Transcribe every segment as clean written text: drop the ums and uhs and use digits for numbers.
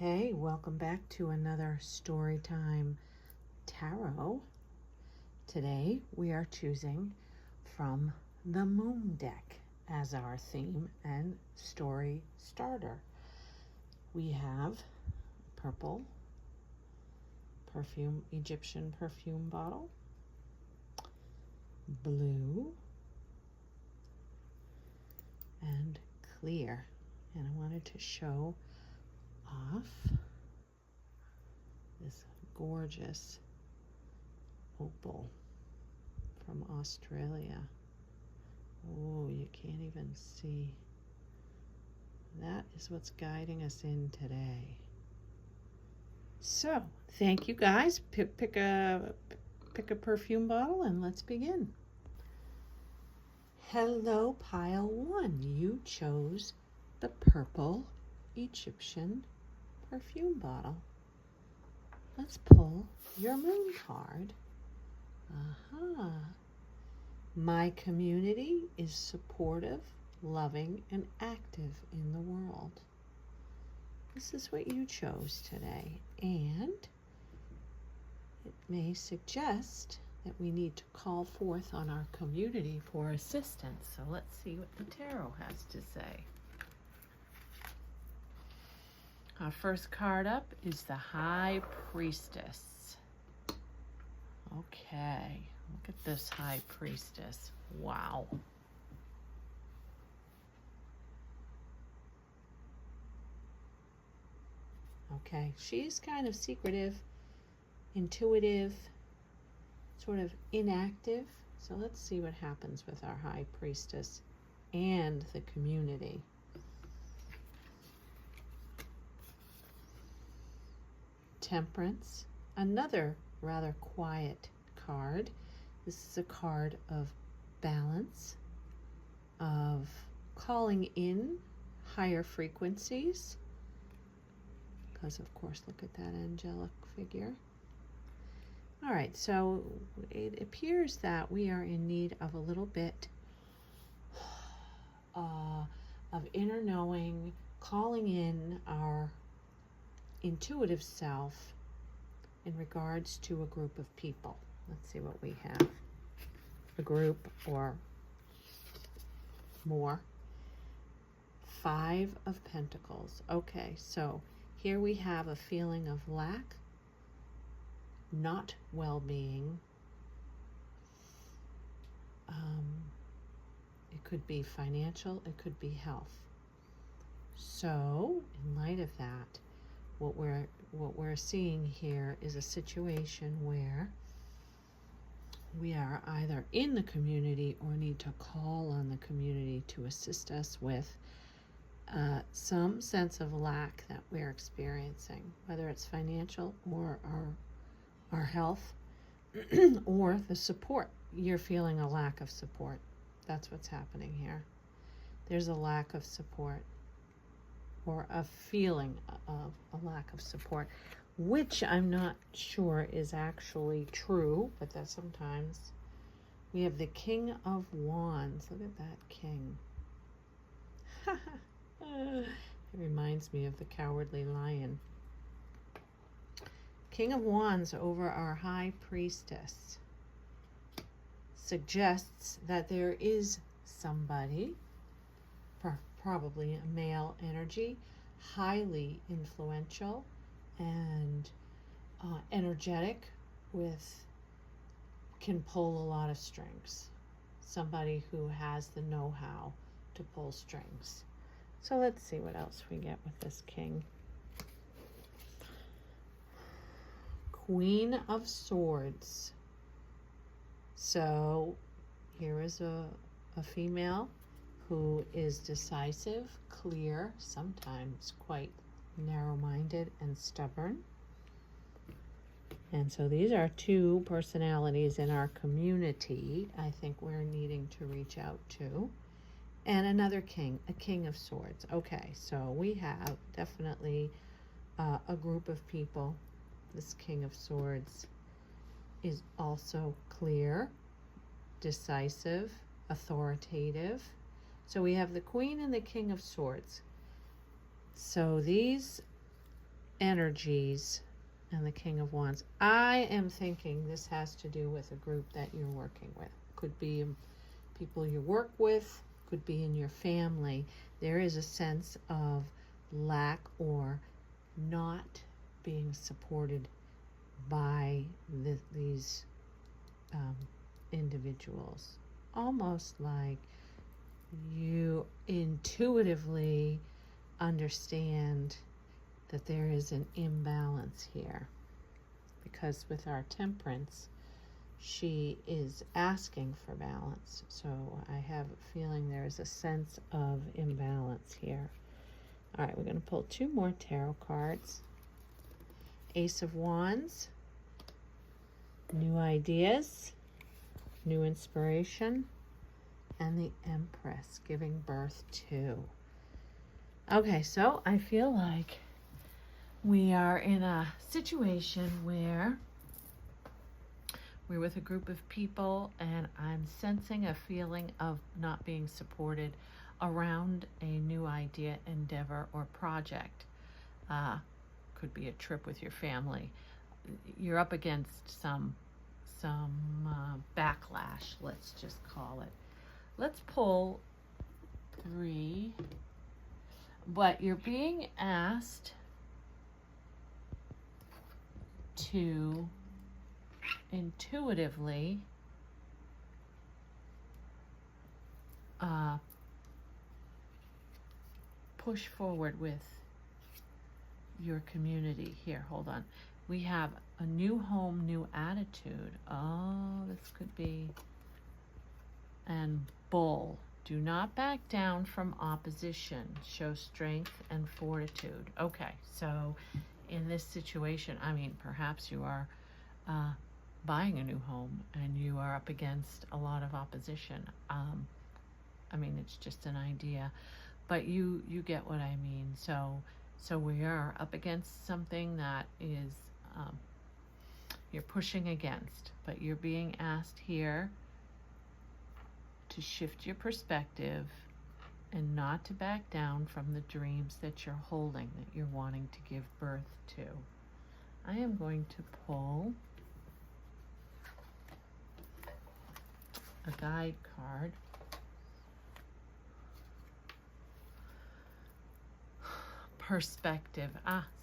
Hey, welcome back to another Storytime Tarot. Today we are choosing from the Moon deck as our theme and story starter. We have purple perfume, Egyptian perfume bottle, blue, and clear. And I wanted to show off this gorgeous opal from Australia. Oh, you can't even see. That is what's guiding us in today. So, thank you guys. Pick a perfume bottle and let's begin. Hello, pile one. You chose the purple Egyptian perfume bottle. Let's pull your moon card. My community is supportive, loving, and active in the world. This is what you chose today, and it may suggest that we need to call forth on our community for assistance. So let's see what the tarot has to say. Our first card up is the High Priestess. Okay, look at this High Priestess. Wow. Okay, she's kind of secretive, intuitive, sort of inactive. So let's see what happens with our High Priestess and the community. Temperance, another rather quiet card. This is a card of balance, of calling in higher frequencies, because of course, look at that angelic figure. All right, so it appears that we are in need of a little bit of inner knowing, calling in our intuitive self in regards to a group of people. Let's see what we have. A group or more. 5 of Pentacles. Okay, so here we have a feeling of lack, not well-being. It could be financial, it could be health. So, in light of that, what we're seeing here is a situation where we are either in the community or need to call on the community to assist us with some sense of lack that we're experiencing, whether it's financial or our health or the support. You're feeling a lack of support. That's what's happening here. There's a lack of support, or a feeling of a lack of support, which I'm not sure is actually true, but that sometimes we have the King of Wands. Look at that king. It reminds me of the Cowardly Lion. King of Wands over our High Priestess suggests that there is somebody, probably a male energy, highly influential and energetic, can pull a lot of strings. Somebody who has the know-how to pull strings. So let's see what else we get with this king. Queen of Swords. So here is a female who is decisive, clear, sometimes quite narrow-minded and stubborn. And so these are 2 personalities in our community I think we're needing to reach out to. And another king, a King of Swords. Okay, so we have definitely a group of people. This King of Swords is also clear, decisive, authoritative. So we have the Queen and the King of Swords. So these energies and the King of Wands. I am thinking this has to do with a group that you're working with. Could be people you work with, could be in your family. There is a sense of lack or not being supported by these individuals. Almost like you intuitively understand that there is an imbalance here, because with our Temperance, she is asking for balance. So I have a feeling there is a sense of imbalance here. All right, we're going to pull 2 more tarot cards. Ace of Wands, new ideas, new inspiration, and the Empress, giving birth to. Okay, so I feel like we are in a situation where we're with a group of people and I'm sensing a feeling of not being supported around a new idea, endeavor, or project. Could be a trip with your family. You're up against some backlash, let's just call it. Let's pull 3. But you're being asked to intuitively push forward with your community. Here, hold on. We have a new home, new attitude. Oh, this could be. And Bull. Do not back down from opposition. Show strength and fortitude. Okay, so in this situation, I mean, perhaps you are buying a new home and you are up against a lot of opposition. I mean, it's just an idea, but you get what I mean. So we are up against something that is you're pushing against, but you're being asked here to shift your perspective and not to back down from the dreams that you're holding, that you're wanting to give birth to. I am going to pull a guide card. Perspective.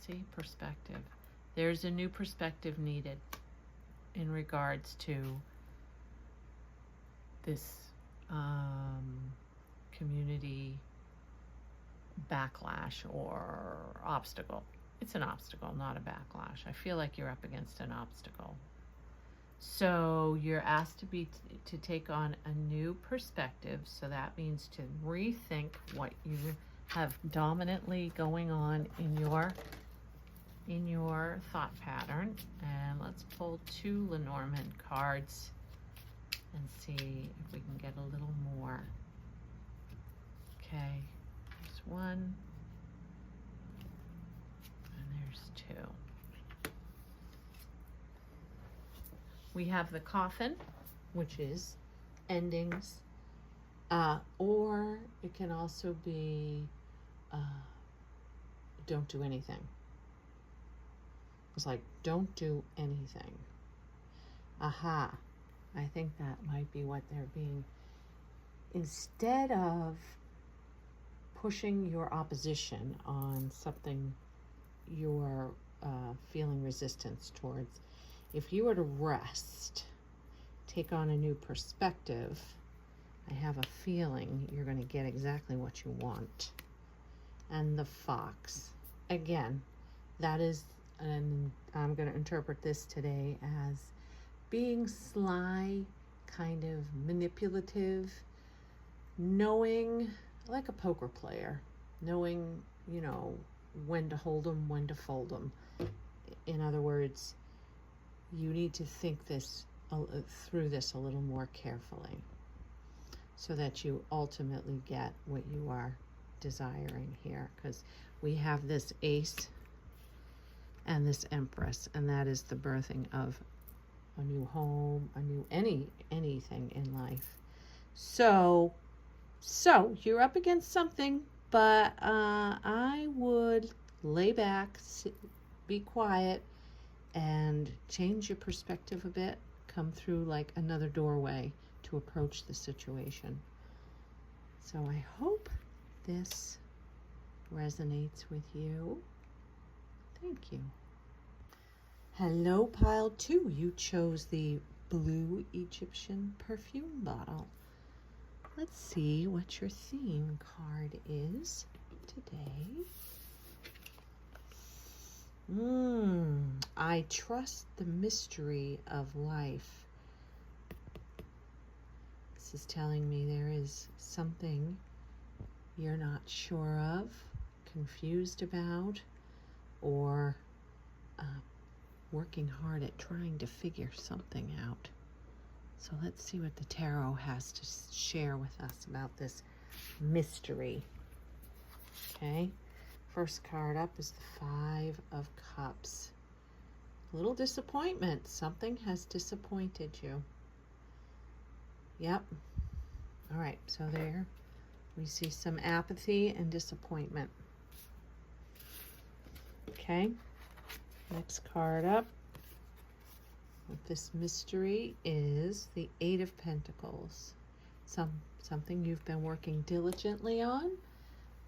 See, perspective. There's a new perspective needed in regards to this community backlash or obstacle. It's an obstacle, not a backlash. I feel like you're up against an obstacle. So you're asked to take on a new perspective. So that means to rethink what you have dominantly going on in your thought pattern. And let's pull 2 Lenormand cards and see if we can get a little more. Okay, there's 1 and there's 2. We have the Coffin, which is endings, or it can also be don't do anything. It's like, don't do anything. Aha. I think that might be what they're being. Instead of pushing your opposition on something you're feeling resistance towards, if you were to rest, take on a new perspective, I have a feeling you're going to get exactly what you want. And the Fox. Again, that is, and I'm going to interpret this today as being sly, kind of manipulative, knowing, like a poker player, knowing, you know, when to hold them, when to fold them. In other words, you need to think this through this a little more carefully so that you ultimately get what you are desiring here, because we have this Ace and this Empress, and that is the birthing of a new home, a new anything in life. So you're up against something, but I would lay back, be quiet and change your perspective a bit. Come through like another doorway to approach the situation. So I hope this resonates with you. Thank you. Hello, pile 2. You chose the blue Egyptian perfume bottle. Let's see what your theme card is today. I trust the mystery of life. This is telling me there is something you're not sure of, confused about, or working hard at trying to figure something out. So let's see what the tarot has to share with us about this mystery. Okay, first card up is the 5 of Cups. A little disappointment. Something has disappointed you. Yep. All right, so there we see some apathy and disappointment. Okay, next card up with this mystery is the 8 of Pentacles. Something you've been working diligently on,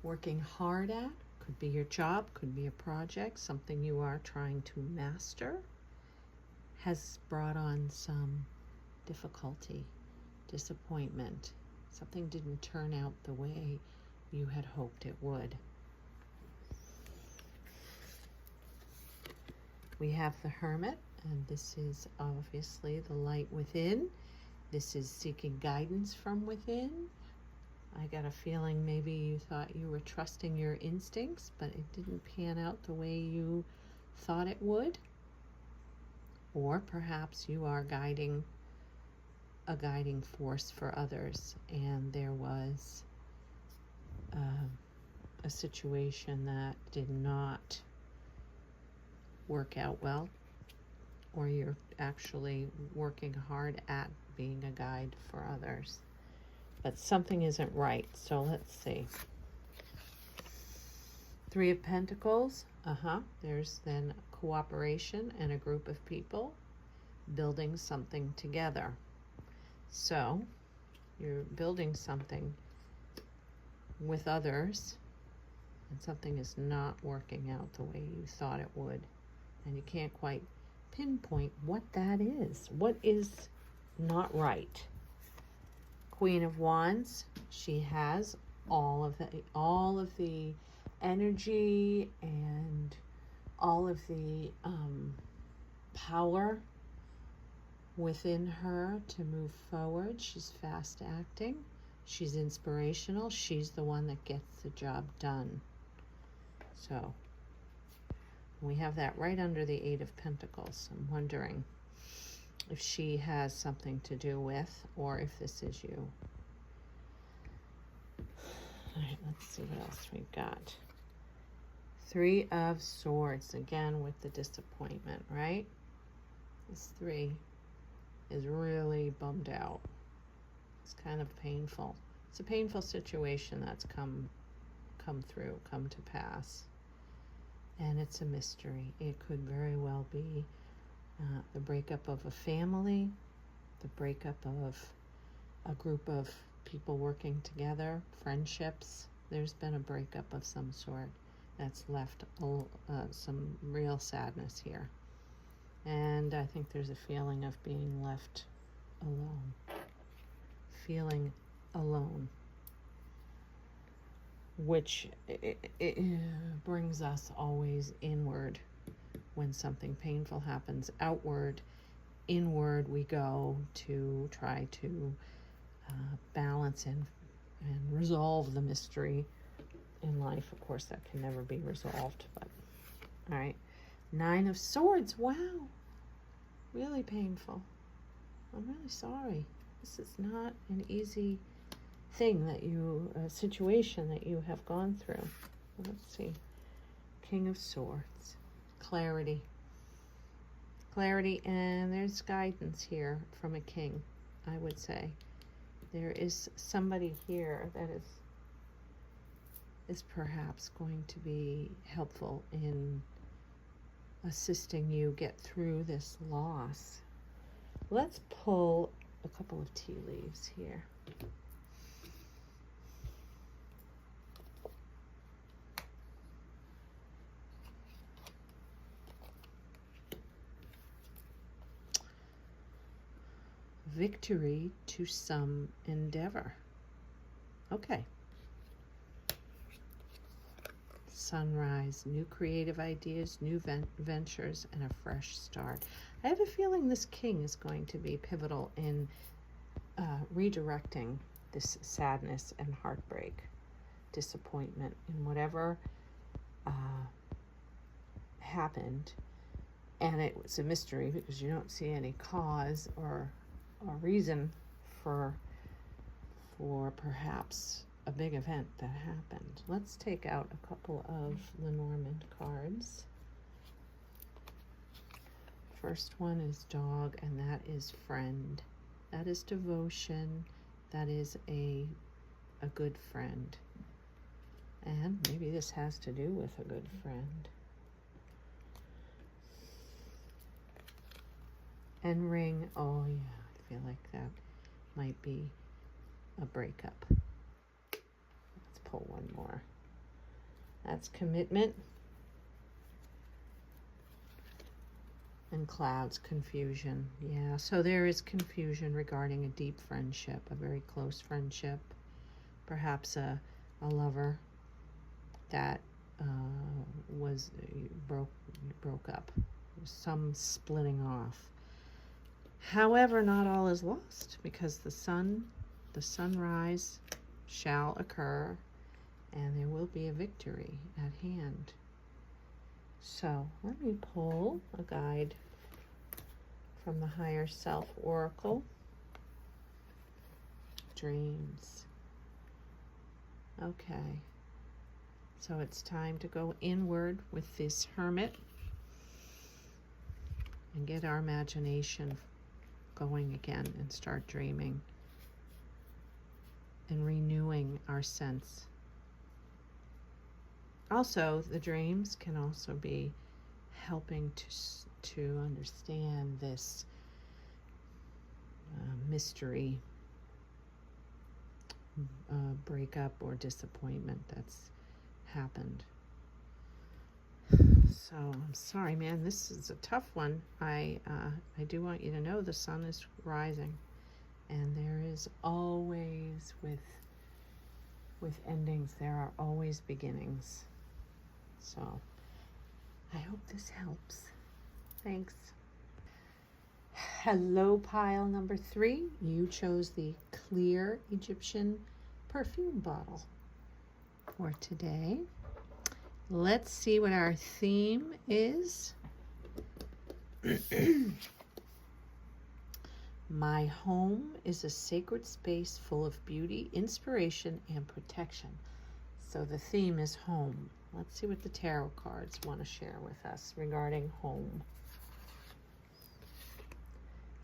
working hard at. Could be your job, could be a project, something you are trying to master, has brought on some difficulty, disappointment. Something didn't turn out the way you had hoped it would. We have the Hermit, and this is obviously the light within. This is seeking guidance from within. I got a feeling maybe you thought you were trusting your instincts, but it didn't pan out the way you thought it would. Or perhaps you are a guiding force for others, and there was a situation that did not work out well, or you're actually working hard at being a guide for others. But something isn't right, so let's see. 3 of Pentacles. There's then cooperation and a group of people building something together. So you're building something with others, and something is not working out the way you thought it would. And you can't quite pinpoint what that is. What is not right? Queen of Wands, she has all of the energy and all of the power within her to move forward. She's fast acting. She's inspirational. She's the one that gets the job done. So we have that right under the 8 of Pentacles. I'm wondering if she has something to do with, or if this is you. All right, let's see what else we've got. 3 of Swords, again with the disappointment, right? This 3 is really bummed out. It's kind of painful. It's a painful situation that's come to pass. And it's a mystery. It could very well be the breakup of a family, the breakup of a group of people working together, friendships. There's been a breakup of some sort that's left some real sadness here. And I think there's a feeling of being left alone. Feeling alone. Which it brings us always inward. When something painful happens, outward, inward we go to try to balance and resolve the mystery in life. Of course, that can never be resolved. But all right, 9 of Swords. Wow, really painful. I'm really sorry. This is not an easy thing a situation that you have gone through. Let's see. King of Swords. Clarity, and there's guidance here from a king. I would say there is somebody here that is perhaps going to be helpful in assisting you get through this loss. Let's pull a couple of tea leaves here. Victory to some endeavor. Okay. Sunrise, new creative ideas, new ventures, and a fresh start. I have a feeling this king is going to be pivotal in redirecting this sadness and heartbreak, disappointment in whatever happened. And it was a mystery because you don't see any cause or reason for perhaps a big event that happened. Let's take out a couple of Lenormand cards. First one is dog, and that is friend. That is devotion. That is a good friend. And maybe this has to do with a good friend. And ring, oh yeah, I feel like that might be a breakup. Let's pull one more. That's commitment. And clouds, confusion. Yeah, so there is confusion regarding a deep friendship, a very close friendship. Perhaps a lover that broke up. Some splitting off. However, not all is lost, because the sunrise shall occur, and there will be a victory at hand. So let me pull a guide from the Higher Self Oracle. Dreams. Okay. So it's time to go inward with this Hermit and get our imagination going again and start dreaming and renewing our sense. Also, the dreams can also be helping to understand this mystery, breakup or disappointment that's happened. So I'm sorry, man, this is a tough one. I do want you to know the sun is rising, and there is always, with endings, there are always beginnings. So I hope this helps. Thanks. Hello, pile number 3. You chose the clear Egyptian perfume bottle for today. Let's see what our theme is. My home is a sacred space full of beauty, inspiration, and protection. So the theme is home. Let's see what the tarot cards want to share with us regarding home.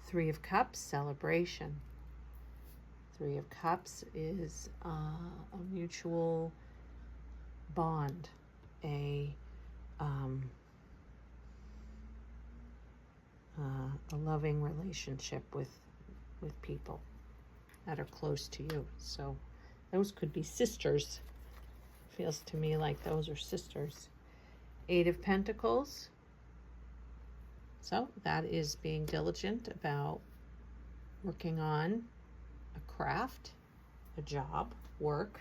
3 of Cups, celebration. 3 of Cups is a mutual bond, a loving relationship with people that are close to you. So those could be sisters. Feels to me like those are sisters. 8 of Pentacles. So that is being diligent about working on a craft, a job, work,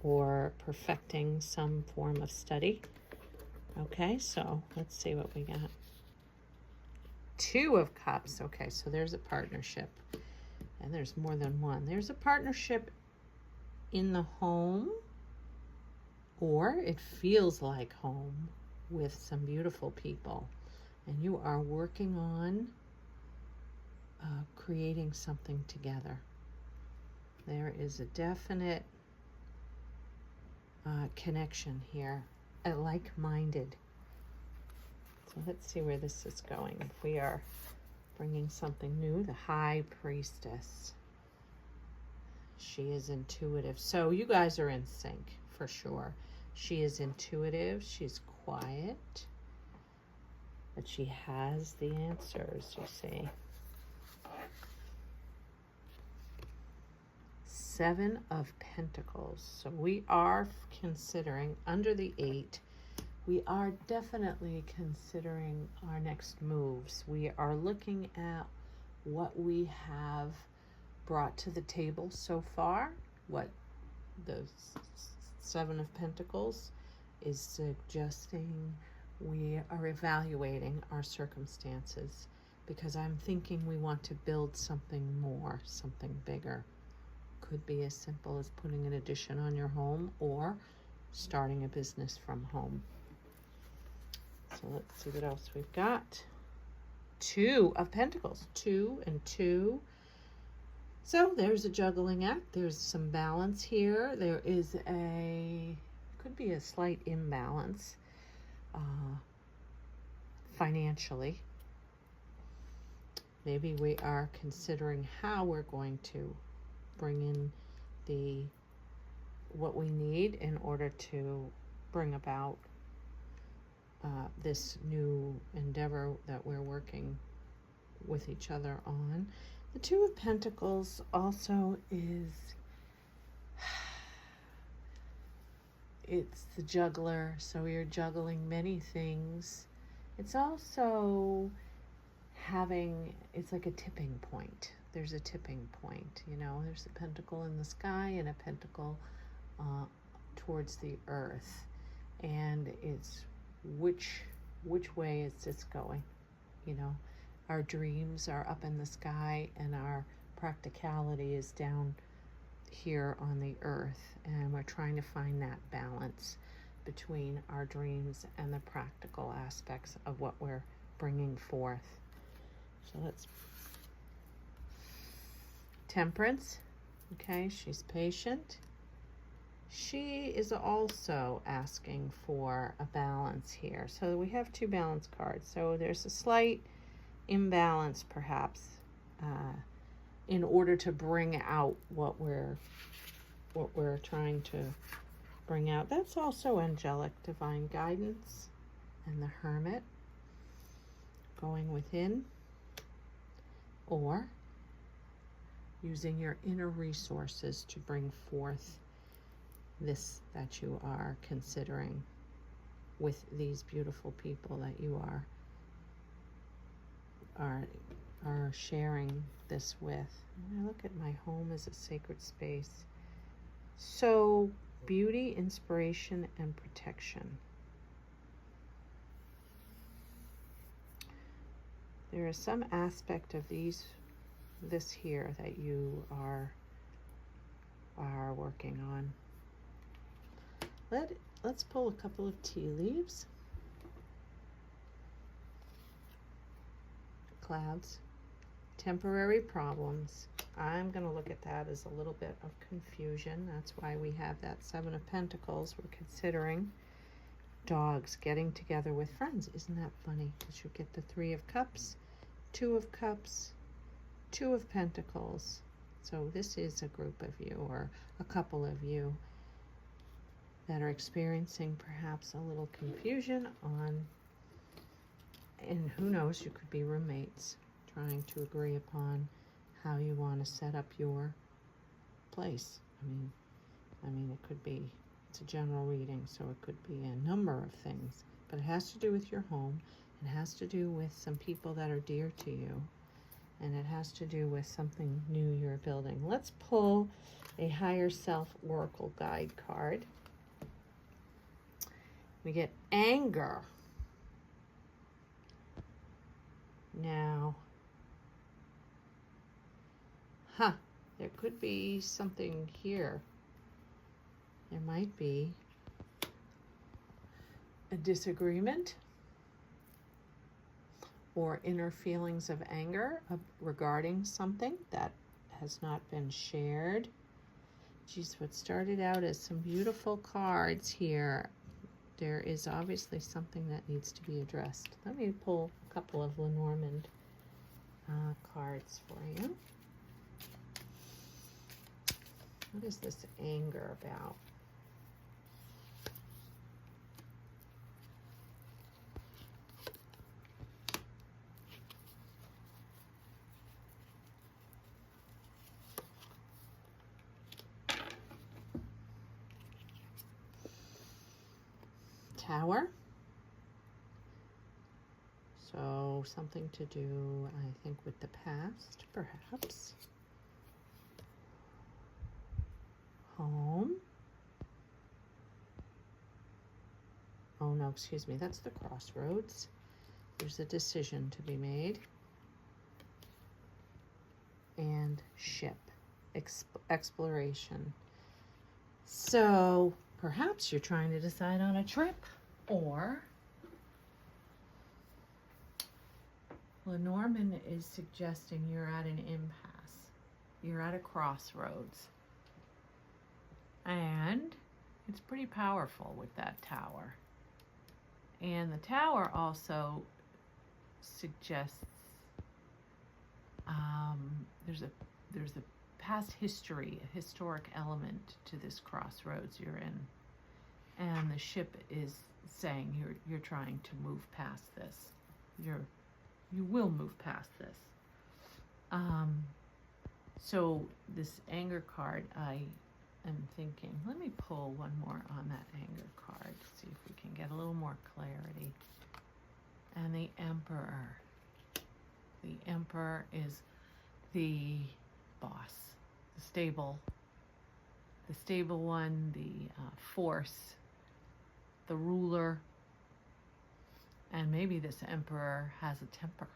or perfecting some form of study. Okay, so let's see what we got. 2 of Cups. Okay, so there's a partnership, and there's more than one. There's a partnership in the home, or it feels like home, with some beautiful people, and you are working on creating something together. There is a definite connection here, a like-minded. So let's see where this is going. If we are bringing something new, the High Priestess. She is intuitive. So you guys are in sync for sure. She is intuitive. She's quiet. But she has the answers, you see. 7 of Pentacles. So we are considering, under the 8, we are definitely considering our next moves. We are looking at what we have brought to the table so far, what the 7 of Pentacles is suggesting. We are evaluating our circumstances because I'm thinking we want to build something more, something bigger. Could be as simple as putting an addition on your home or starting a business from home. So let's see what else we've got. 2 of Pentacles, 2 and 2. So there's a juggling act. There's some balance here. There is could be a slight imbalance financially. Maybe we are considering how we're going to bring in what we need in order to bring about this new endeavor that we're working with each other on. The 2 of Pentacles also is, it's the juggler, so you're juggling many things. It's also it's like a tipping point. There's a tipping point, you know, there's a pentacle in the sky and a pentacle towards the earth. And it's which way is this going? You know, our dreams are up in the sky and our practicality is down here on the earth, and we're trying to find that balance between our dreams and the practical aspects of what we're bringing forth. So let's Temperance. Okay, she's patient. She is also asking for a balance here. So we have 2 balance cards. So there's a slight imbalance perhaps in order to bring out what we're trying to bring out. That's also angelic divine guidance and the Hermit going within, or using your inner resources to bring forth this that you are considering with these beautiful people that you are sharing this with. I look at my home as a sacred space. So beauty, inspiration, and protection. There is some aspect of this here that you are working on. Let's pull a couple of tea leaves. Clouds, temporary problems. I'm going to look at that as a little bit of confusion. That's why we have that 7 of Pentacles. We're considering dogs getting together with friends. Isn't that funny? Because you get the 3 of Cups, 2 of Cups, 2 of Pentacles. So this is a group of you, or a couple of you, that are experiencing perhaps a little confusion and who knows, you could be roommates trying to agree upon how you want to set up your place. I mean, it could be, it's a general reading, so it could be a number of things, but it has to do with your home. It has to do with some people that are dear to you, and it has to do with something new you're building. Let's pull a Higher Self Oracle Guide card. We get anger. Now, there could be something here. There might be a disagreement or inner feelings of anger regarding something that has not been shared. Geez, what started out as some beautiful cards here, there is obviously something that needs to be addressed. Let me pull a couple of Lenormand cards for you. What is this anger about? Tower. So something to do, I think, with the past, perhaps. Home. Oh no, excuse me, that's the Crossroads. There's a decision to be made. And ship, exploration. So perhaps you're trying to decide on a trip, or Lenormand is suggesting you're at an impasse. You're at a crossroads. And it's pretty powerful with that tower. And the tower also suggests there's a past history, a historic element to this crossroads you're in. And the ship is saying you're trying to move past this. You will move past this. So this anger card, I am thinking, let me pull one more on that anger card to see if we can get a little more clarity. And the Emperor. The Emperor is the boss, the stable one, the force, the ruler. And maybe this Emperor has a temper.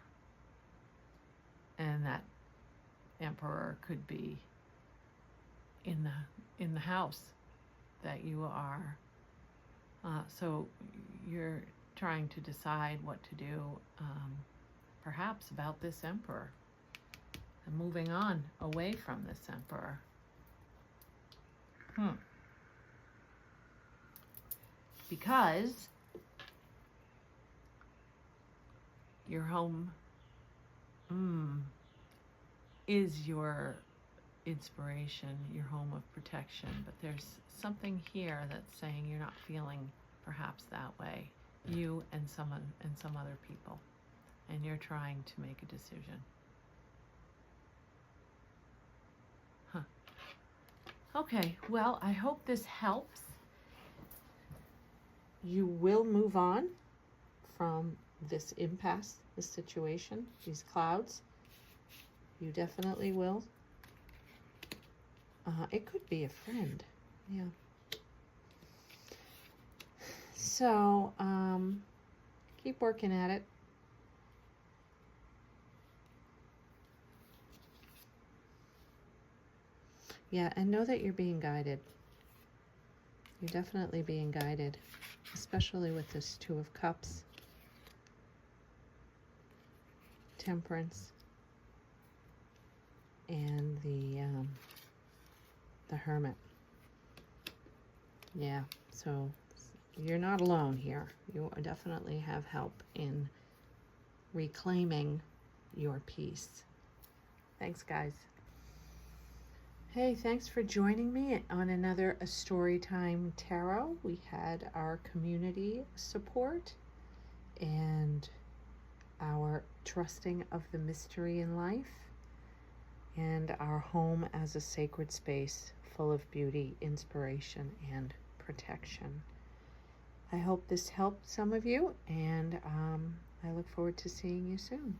And that Emperor could be in the house that you are. So you're trying to decide what to do, perhaps about this Emperor. And moving on away from this Emperor. Because your home is your inspiration, your home of protection, but there's something here that's saying you're not feeling perhaps that way, you and some other people, and you're trying to make a decision. Okay, well, I hope this helps. You will move on from this impasse, this situation, these clouds. You definitely will. It could be a friend, yeah. So, keep working at it. Yeah, and know that you're being guided. You're definitely being guided, especially with this Two of Cups, Temperance, and the Hermit. Yeah, so you're not alone here. You definitely have help in reclaiming your peace. Thanks, guys. Hey, thanks for joining me on another A Storytime Tarot. We had our community support and our trusting of the mystery in life, and our home as a sacred space full of beauty, inspiration, and protection. I hope this helped some of you, and I look forward to seeing you soon.